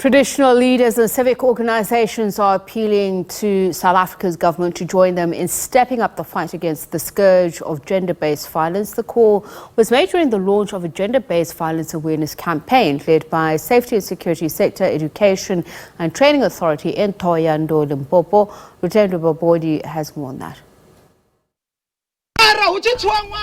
Traditional leaders and civic organizations are appealing to South Africa's government to join them in stepping up the fight against the scourge of gender-based violence. The call was made during the launch of a gender-based violence awareness campaign led by Safety and Security Sector, Education and Training Authority in Thohoyandou, Limpopo. Lutendo Bobodi has more on that.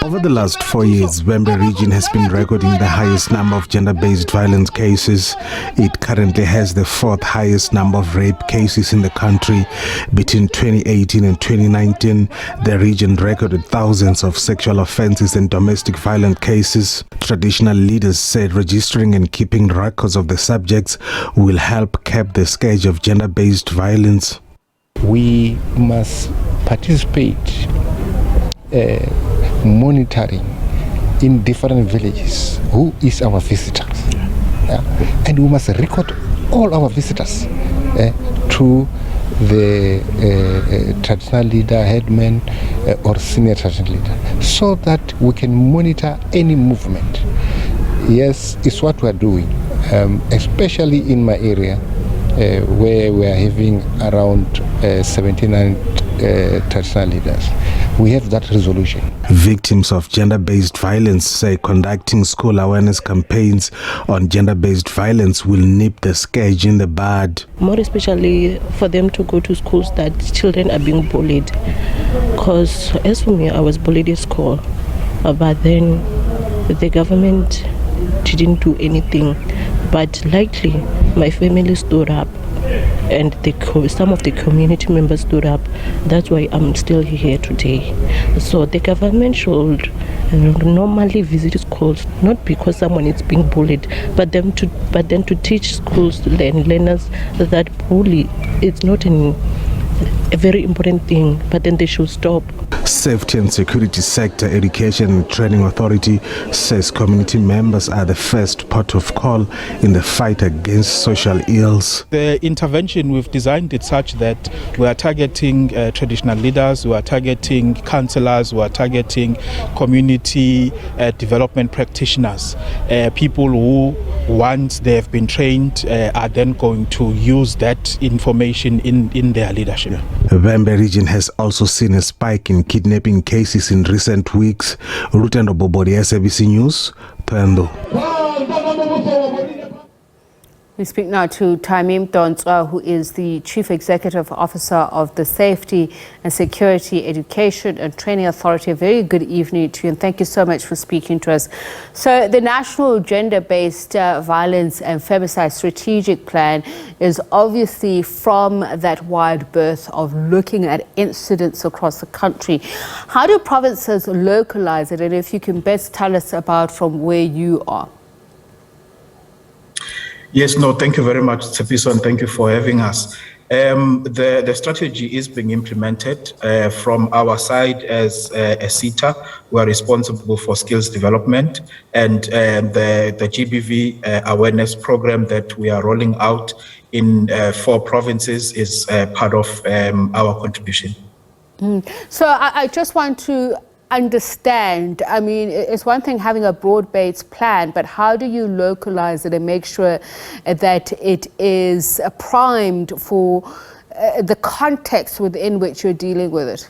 Over the last 4 years, Vembe region has been recording the highest number of gender-based violence cases. It currently has the fourth highest number of rape cases in the country. Between 2018 and 2019, the region recorded thousands of sexual offenses and domestic violence cases. Traditional leaders said registering and keeping records of the subjects will help cap the scourge of gender-based violence. We must participate monitoring in different villages who is our visitors, and we must record all our visitors to the traditional leader, headman or senior traditional leader, so that we can monitor any movement. Yes, it's what we are doing, especially in my area where we are having around 79 traditional leaders. We have that resolution. Victims of gender-based violence say conducting school awareness campaigns on gender-based violence will nip the scourge in the bud. More especially for them to go to schools that children are being bullied. Because as for me, I was bullied at school, but then the government didn't do anything. But likely my family stood up, and some of the community members stood up. That's why I'm still here today. So the government should normally visit schools, not because someone is being bullied, but then to teach schools and learners that bully is not a very important thing, but then they should stop. Safety and Security Sector, Education and Training Authority says community members are the first port of call in the fight against social ills. The intervention, we've designed it such that we are targeting traditional leaders, we are targeting councillors, we are targeting community development practitioners, people who, once they have been trained, are then going to use that information in their leadership. The Vembe region has also seen a spike in kidnapping cases in recent weeks. Lutendo Bobodi, SABC News, Thohoyandou. We speak now to Taimim Donswa, who is the Chief Executive Officer of the Safety and Security Education and Training Authority. A very good evening to you, and thank you so much for speaking to us. So the National Gender-Based Violence and Femicide Strategic Plan is obviously from that wide berth of looking at incidents across the country. How do provinces localize it, and if you can best tell us about from where you are? Yes, no, thank you very much, Tsepiso, and thank you for having us. The strategy is being implemented from our side as a SETA. We are responsible for skills development, and the GBV awareness program that we are rolling out in 4 provinces is part of our contribution. So I just want to understand, I mean, it's one thing having a broad-based plan, but how do you localize it and make sure that it is primed for the context within which you're dealing with it?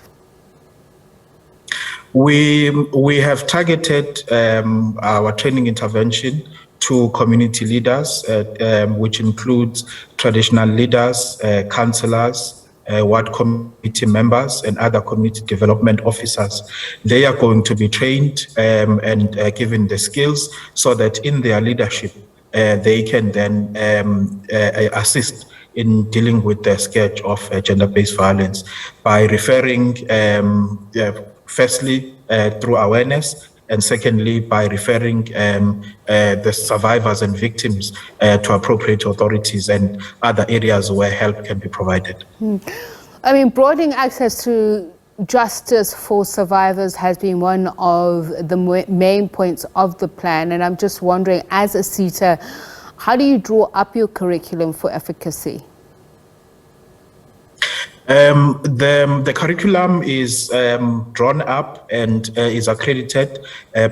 We have targeted our training intervention to community leaders, which includes traditional leaders, councillors, ward committee members and other community development officers. They are going to be trained and given the skills so that in their leadership they can then assist in dealing with the scourge of gender-based violence by referring firstly through awareness, and secondly, by referring the survivors and victims to appropriate authorities and other areas where help can be provided. I mean, broadening access to justice for survivors has been one of the main points of the plan. And I'm just wondering, as a SETA, how do you draw up your curriculum for efficacy? The curriculum is drawn up and is accredited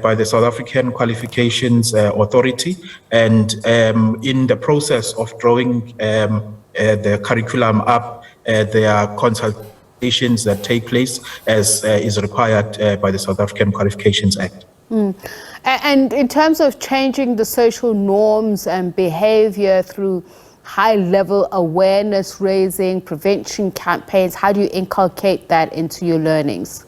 by the South African Qualifications Authority, and in the process of drawing the curriculum up, there are consultations that take place as is required by the South African Qualifications Act. And in terms of changing the social norms and behavior through high-level awareness raising, prevention campaigns, how do you inculcate that into your learnings?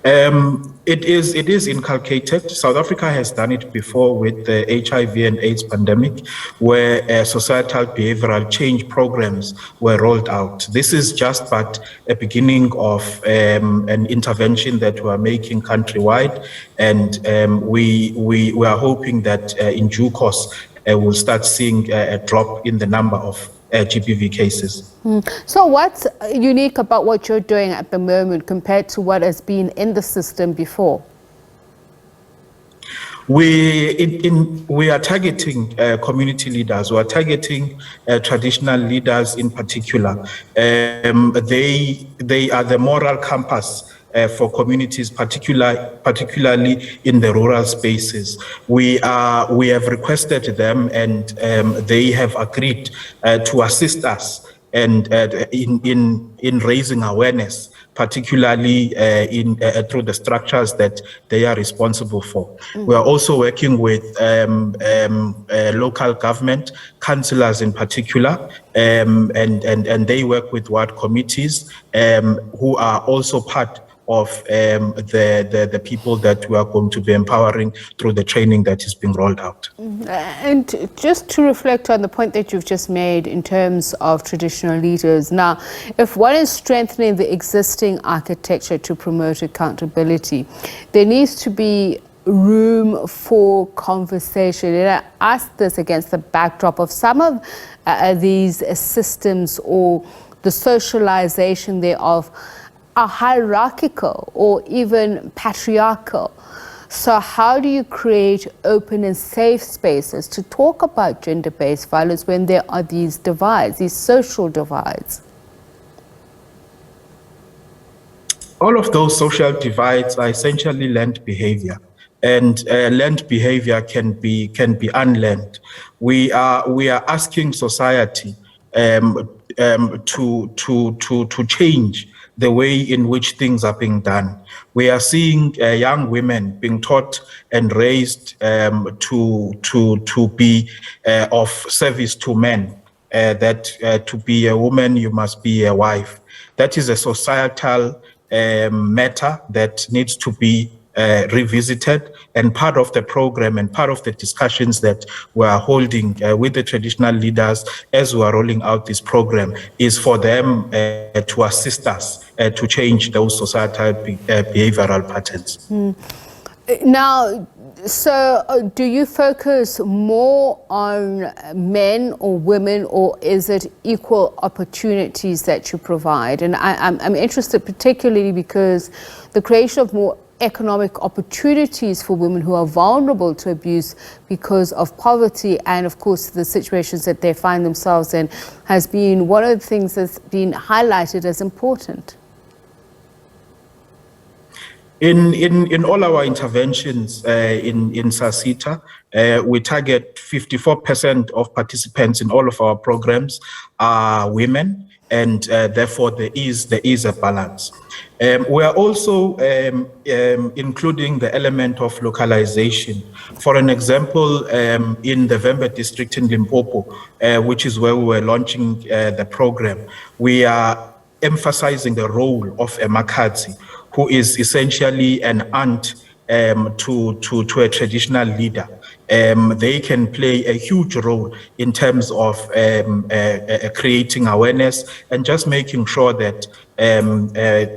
It is inculcated. South Africa has done it before with the HIV and AIDS pandemic, where societal behavioral change programs were rolled out. This is just but a beginning of an intervention that we are making countrywide, and we are hoping that in due course we'll start seeing a drop in the number of GBV cases. So what's unique about what you're doing at the moment compared to what has been in the system before? We are targeting community leaders. We are targeting traditional leaders in particular. They are the moral compass for communities, particularly in the rural spaces. We have requested them, and they have agreed to assist us and in raising awareness, particularly through the structures that they are responsible for. We are also working with local government councillors in particular, and they work with ward committees who are also part of the people that we are going to be empowering through the training that is being rolled out. And just to reflect on the point that you've just made in terms of traditional leaders, now, if one is strengthening the existing architecture to promote accountability, there needs to be room for conversation. And I ask this against the backdrop of some of these systems or the socialization thereof are hierarchical or even patriarchal. So how do you create open and safe spaces to talk about gender-based violence when there are these divides, these social divides? All of those social divides are essentially learned behavior, and learned behavior can be unlearned. We are asking society to change the way in which things are being done. We are seeing young women being taught and raised to be of service to men, that to be a woman, you must be a wife. That is a societal matter that needs to be revisited, and part of the program and part of the discussions that we are holding with the traditional leaders as we are rolling out this program is for them to assist us to change those societal behavioral patterns. Now, so do you focus more on men or women, or is it equal opportunities that you provide? And I'm interested particularly because the creation of more economic opportunities for women who are vulnerable to abuse because of poverty and, of course, the situations that they find themselves in has been one of the things that's been highlighted as important. In all our interventions in SASITA, we target 54% of participants in all of our programs are women, and therefore there is a balance. We are also including the element of localization. For an example, in the Vembe district in Limpopo, which is where we were launching the program, we are emphasizing the role of a Makadzi, who is essentially an aunt to a traditional leader. They can play a huge role in terms of creating awareness and just making sure that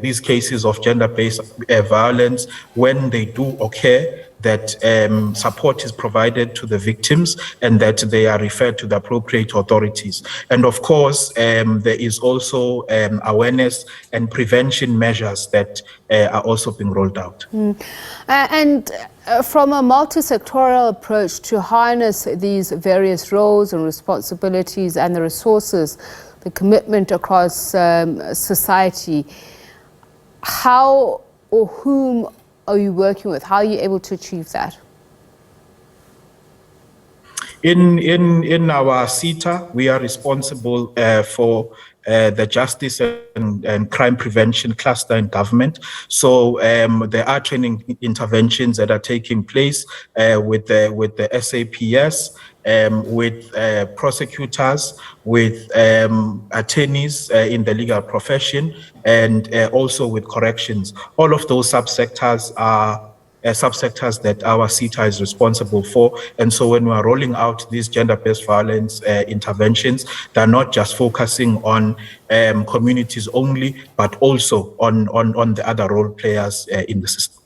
these cases of gender-based violence, when they do occur, that support is provided to the victims and that they are referred to the appropriate authorities. And of course, there is also awareness and prevention measures that are also being rolled out. And from a multi-sectoral approach to harness these various roles and responsibilities and the resources, the commitment across society, how or whom are you working with? How are you able to achieve that? In our CETA, we are responsible for the justice and crime prevention cluster in government. So there are training interventions that are taking place with the SAPS, with prosecutors, with attorneys in the legal profession, and also with corrections. All of those subsectors are subsectors that our CETA is responsible for. And so when we are rolling out these gender-based violence interventions, they're not just focusing on communities only, but also on the other role players in the system.